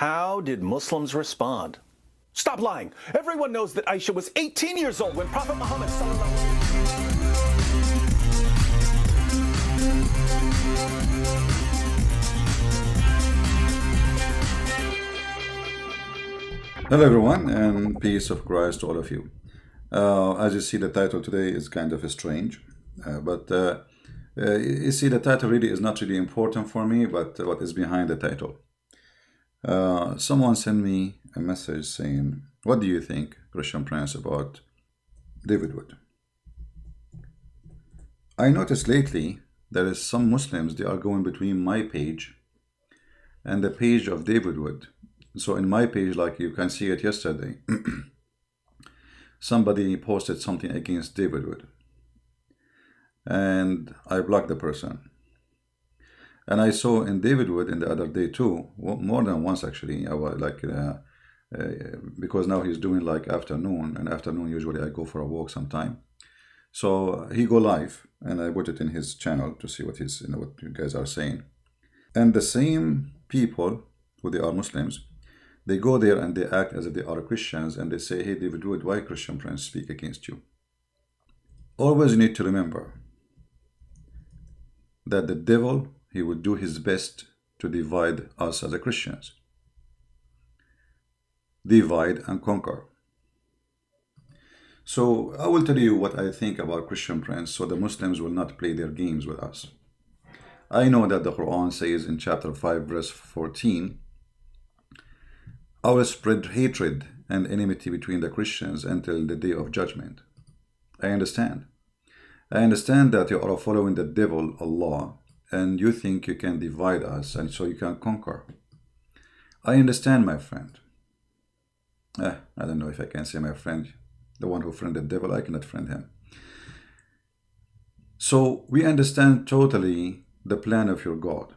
How did Muslims respond? Stop lying. Everyone knows that Aisyah was 18 years old when Prophet Muhammad Hello everyone, and peace of Christ to all of you. As you see, the title today is kind of strange, but you see, the title really is not really important for me, but what is behind the title. Someone sent me a message saying, what do you think, Christian Prince, about David Wood? I noticed lately there is some Muslims, they are going between my page and the page of David Wood. So in my page, like you can see it yesterday, somebody posted something against David Wood, and I blocked the person. And I saw in David Wood in the other day too, more than once actually. I was like, because now he's doing like afternoon, and afternoon usually I go for a walk sometime. So he go live, and I put it in his channel to see what he's, what you guys are saying. And the same people who they are Muslims, they go there and they act as if they are Christians, and they say, hey David Wood, why Christian Prince speak against you? Always need to remember that the devil, he will do his best to divide us as Christians. Divide and conquer. So I will tell you what I think about Christian Prince, so the Muslims will not play their games with us. I know that the Quran says in chapter 5 verse 14, I will spread hatred and enmity between the Christians until the day of judgment. I understand. I understand that you are following the devil, Allah, and you think you can divide us and so you can conquer. I understand, my friend. I don't know if I can say my friend. The one who friended the devil, I cannot friend him. So we understand totally the plan of your God.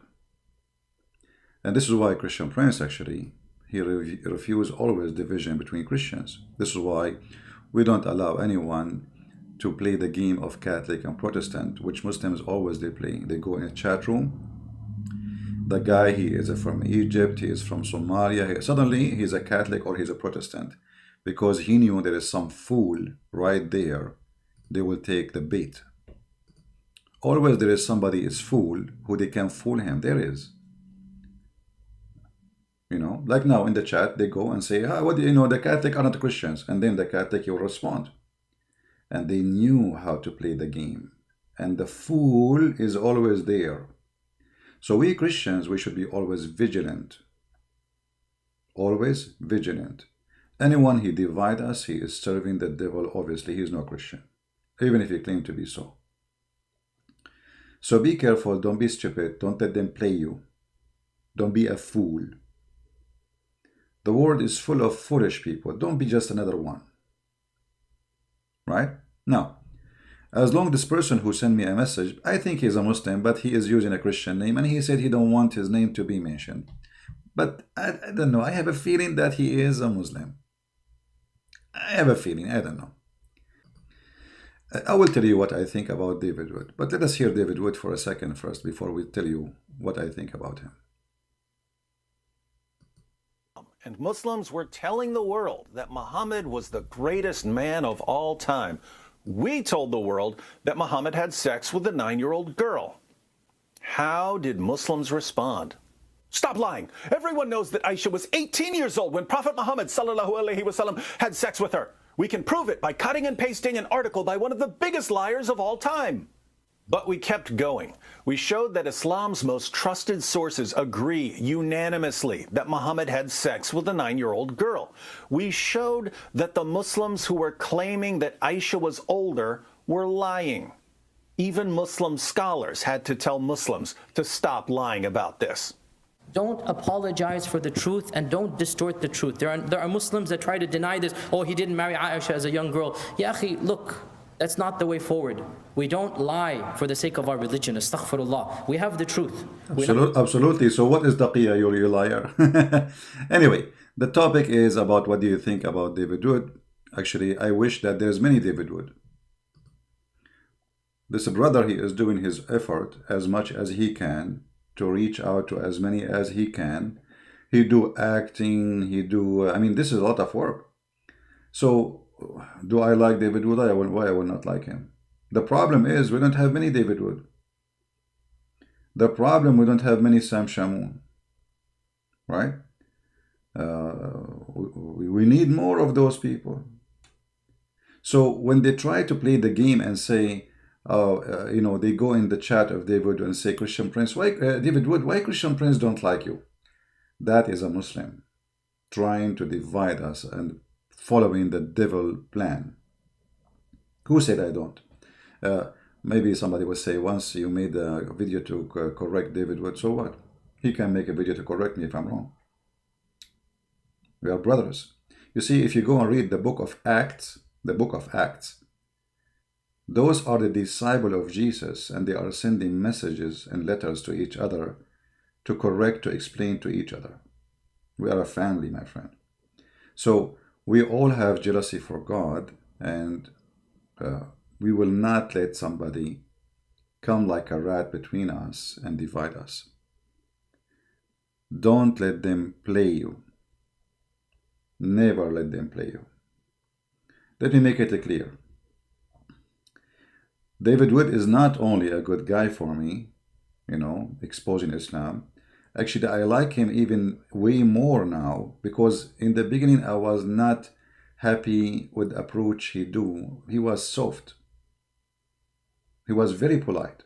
And this is why Christian Prince actually, he refuses always division between Christians. This is why we don't allow anyone to play the game of Catholic and Protestant, which Muslims always they play. They go in a chat room. The guy, he is from Egypt, he is from Somalia. Suddenly he's a Catholic or he's a Protestant, because he knew there is some fool right there. They will take the bait. Always there is somebody is fool who they can fool him. There is. Like now in the chat, they go and say, what do you know, the Catholic are not Christians. And then the Catholic will respond. And they knew how to play the game. And the fool is always there. So we Christians, we should be always vigilant. Always vigilant. Anyone he divide us, he is serving the devil. Obviously, he is no Christian. Even if he claims to be so. So be careful. Don't be stupid. Don't let them play you. Don't be a fool. The world is full of foolish people. Don't be just another one. Right? Now, as long as this person who sent me a message, I think he's a Muslim, but he is using a Christian name, and he said he don't want his name to be mentioned. But I don't know. I have a feeling that he is a Muslim. I have a feeling. I don't know. I will tell you what I think about David Wood. But let us hear David Wood for a second first before we tell you what I think about him. and Muslims were telling the world that Muhammad was the greatest man of all time. We told the world that Muhammad had sex with a 9-year-old girl. How did Muslims respond? Stop lying. Everyone knows that Aisyah was 18 years old when Prophet Muhammad ﷺ had sex with her. We can prove it by cutting and pasting an article by one of the biggest liars of all time. But we kept going. We showed that Islam's most trusted sources agree unanimously that Muhammad had sex with a 9-year-old girl. We showed that the Muslims who were claiming that Aisyah was older were lying. Even Muslim scholars had to tell Muslims to stop lying about this. Don't apologize for the truth and don't distort the truth. There are Muslims that try to deny this. Oh, he didn't marry Aisha as a young girl. Ya akhi, look, that's not the way forward. We don't lie for the sake of our religion. Astaghfirullah. We have the truth. Absolutely. So what is taqiyya, you liar? Anyway, the topic is about what do you think about David Wood. Actually, I wish that there's many David Wood. This brother, he is doing his effort as much as he can to reach out to as many as he can. he do acting, he do, I mean, this is a lot of work. So, do I like David Wood? Why I will not like him? The problem is we don't have many David Wood. The problem, we don't have many Sam Shamoun, right? We need more of those people. So when they try to play the game and say, you know, they go in the chat of David Wood and say, Christian Prince, why David Wood, why Christian Prince don't like you? That is a Muslim trying to divide us and following the devil plan. Who said I don't? Maybe somebody will say, once you made a video to correct David Wood, so what? He can make a video to correct me if I'm wrong. We are brothers. You see, if you go and read the book of Acts, those are the disciples of Jesus, and they are sending messages and letters to each other to correct, to explain to each other. We are a family, my friend. So we all have jealousy for God, and we will not let somebody come like a rat between us and divide us. Don't let them play you. Never let them play you. Let me make it clear. David Wood is not only a good guy for me, you know, exposing Islam. Actually, I like him even way more now, because in the beginning I was not happy with the approach he do. He was soft. He was very polite.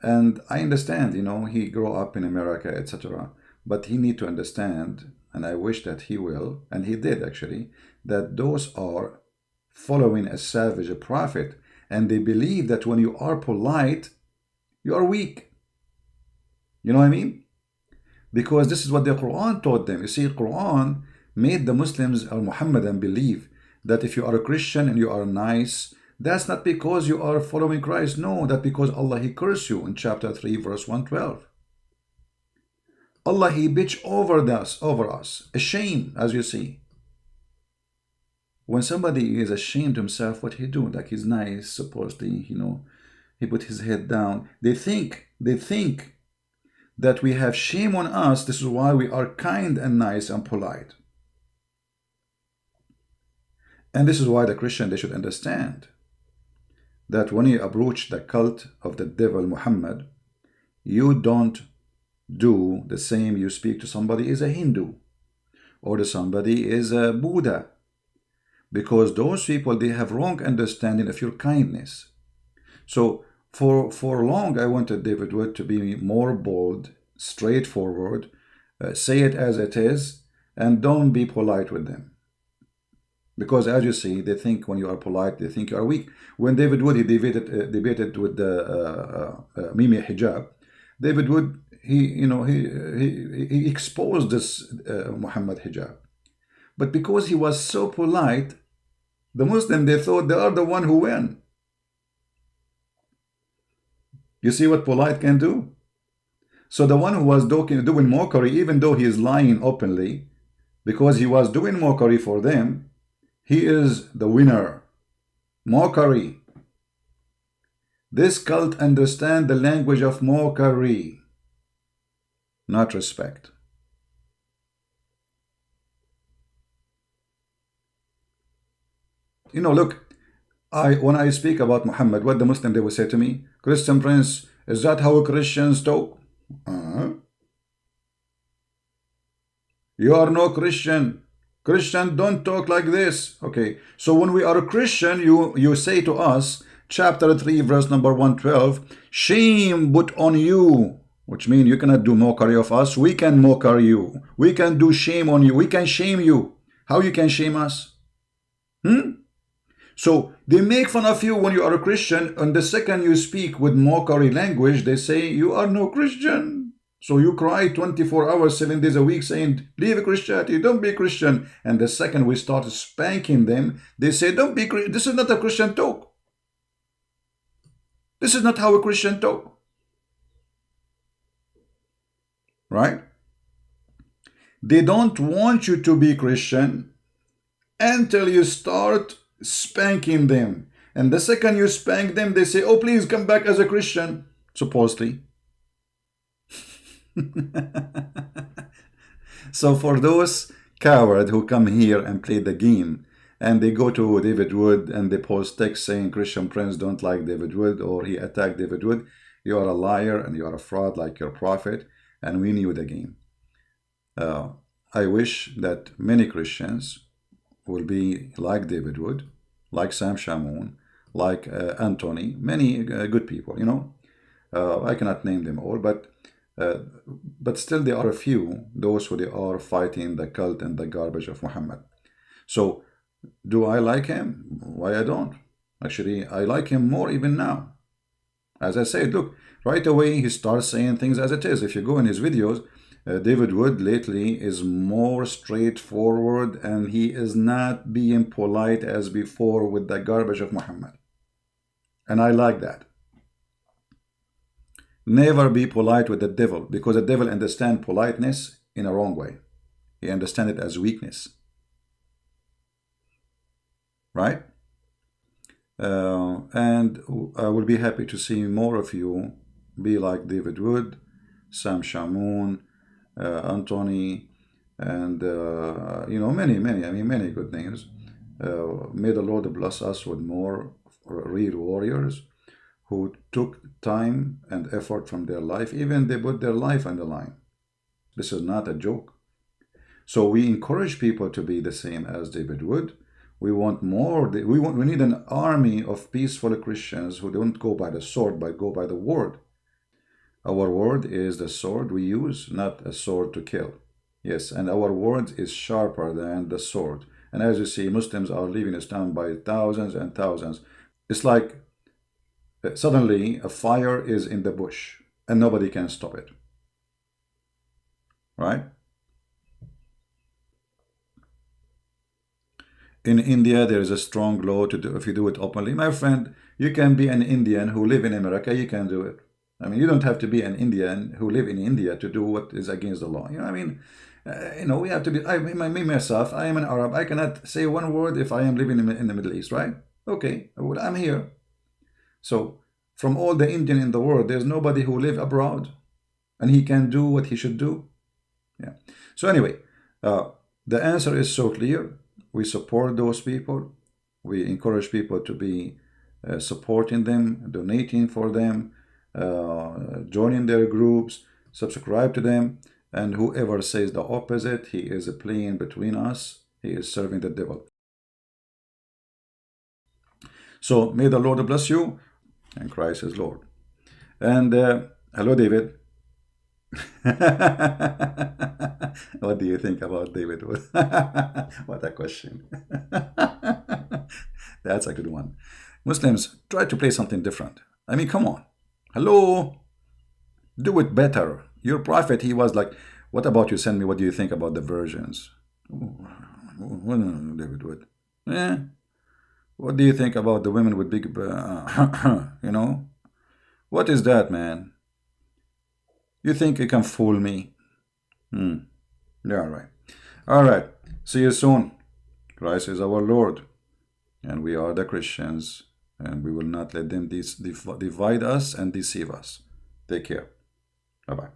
And I understand, you know, he grew up in America, etc. But he need to understand, and I wish that he will, and he did actually, that those are following a savage, a prophet, and they believe that when you are polite, you are weak. You know what I mean? Because this is what the Quran taught them. You see, Quran made the Muslims or Muhammadan believe that if you are a Christian and you are nice, that's not because you are following Christ. No, that's because Allah, He cursed you in chapter 3, verse 112. Allah, He bitch over us. Ashamed, as you see. When somebody is ashamed himself, what he do? Like he's nice, supposedly, you know, he put his head down. They think that we have shame on us. This is why we are kind and nice and polite. And this is why the Christian, they should understand that when you approach the cult of the devil Muhammad, you don't do the same you speak to somebody is a Hindu or to somebody is a Buddha, because those people, they have wrong understanding of your kindness. So for long I wanted David Wood to be more bold, straightforward, say it as it is, and don't be polite with them. Because as you see, they think when you are polite, they think you are weak. When David Wood, he debated with the Mimi Hijab, David Wood, he exposed this Muhammad Hijab. But because he was so polite, the Muslim, they thought they are the one who win. You see what polite can do? So the one who was doing mockery, even though he is lying openly, because he was doing mockery for them, he is the winner. Mockery. This cult understand the language of mockery, not respect. You know, look, when I speak about Muhammad, what the Muslim, they will say to me, Christian Prince, is that how Christians talk? You are no Christian. Christian don't talk like this. Okay, so when we are a Christian, you say to us, chapter 3, verse number 112, shame put on you, which means you cannot do mockery of us. We can mockery you. We can do shame on you. We can shame you. How you can shame us? So they make fun of you when you are a Christian, and the second you speak with mockery language, they say you are no Christian. So you cry 24 hours, 7 days a week saying, leave Christianity, don't be Christian. And the second we start spanking them, they say, don't be Christian. This is not a Christian talk. This is not how a Christian talk. Right? They don't want you to be Christian until you start spanking them. And the second you spank them, they say, oh, please come back as a Christian, supposedly. So for those cowards who come here and play the game, and they go to David Wood and they post text saying Christian Prince don't like David Wood or he attacked David Wood, you are a liar and you are a fraud like your prophet, and we knew the game. I wish that many Christians will be like David Wood, like Sam Shamoun, like Anthony, many good people, you know. I cannot name them all, but still there are a few, those who they are fighting the cult and the garbage of Muhammad. So, do I like him? Why I don't? Actually, I like him more even now. As I said, look, right away he starts saying things as it is. If you go in his videos, David Wood lately is more straightforward and he is not being polite as before with the garbage of Muhammad. And I like that. Never be polite with the devil, because the devil understands politeness in a wrong way. He understands it as weakness. Right? And I will be happy to see more of you be like David Wood, Sam Shamoun, Anthony, and you know, many good names. May the Lord bless us with more real warriors who took time and effort from their life, even they put their life on the line. This is not a joke. So we encourage people to be the same as David Wood. We want more. We need an army of peaceful Christians who don't go by the sword, but go by the word. Our word is the sword we use, not a sword to kill. Yes, and our word is sharper than the sword. And as you see, Muslims are leaving Islam by thousands and thousands. It's like suddenly a fire is in the bush and nobody can stop it. Right? In India, there is a strong law to do, if you do it openly. My friend, you can be an Indian who live in America, you can do it. I mean, you don't have to be an Indian who live in India to do what is against the law. You know, I mean, you know, we have to be, me myself, I am an Arab. I cannot say one word if I am living in the Middle East, right? Okay, well, I'm here. So, from all the Indian in the world, there's nobody who live abroad and he can do what he should do. Yeah. So anyway, the answer is so clear. We support those people. We encourage people to be supporting them, donating for them, joining their groups, subscribe to them. And whoever says the opposite, he is playing between us. He is serving the devil. So may the Lord bless you, and Christ is Lord. And hello, David. What do you think about David? What a question. That's a good one. Muslims, try to play something different. I mean, come on. Hello. Do it better. Your prophet, he was like, what about you? Send me, what do you think about the virgins? David Wood. What do you think about the women with big, you know? What is that, man? You think you can fool me? Yeah, all right. All right. See you soon. Christ is our Lord. And we are the Christians. And we will not let them divide us and deceive us. Take care. Bye-bye.